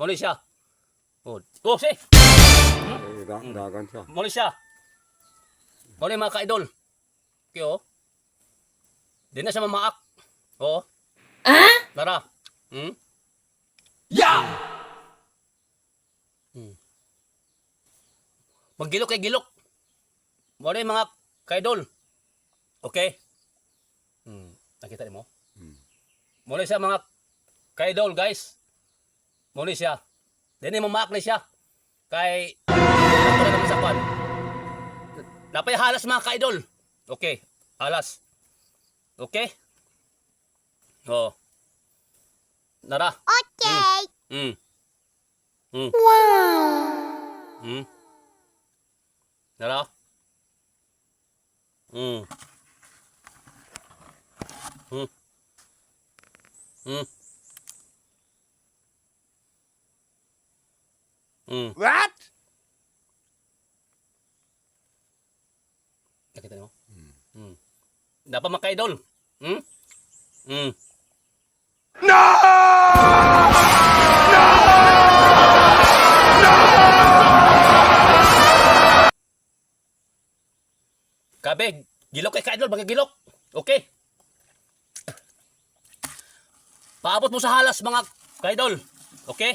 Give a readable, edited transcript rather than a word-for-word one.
Muli siya. Oh, si. Dagan siya. Muli siya. Muli mga ka-idol. Okay, oh. Di na siya mamaak. Oh. Tara. Yeah! Maggilok kay gilok. Muli mga ka-idol. Okay? Nakita mo? Muli siya mga ka-idol, guys. Muli siya. Di na mamaak na siya. Kay ito na naman sa kwan. Napay halas mga ka-idol. Okay, halas. Okay? Oh. Nara. Okay. Wow. Nara. What? Nakita mo? Dapat mga ka-idol. Kabe, gilok kay ka-idol, magigilok. Okay. Paabot mo sa halas mga ka-idol. Okay?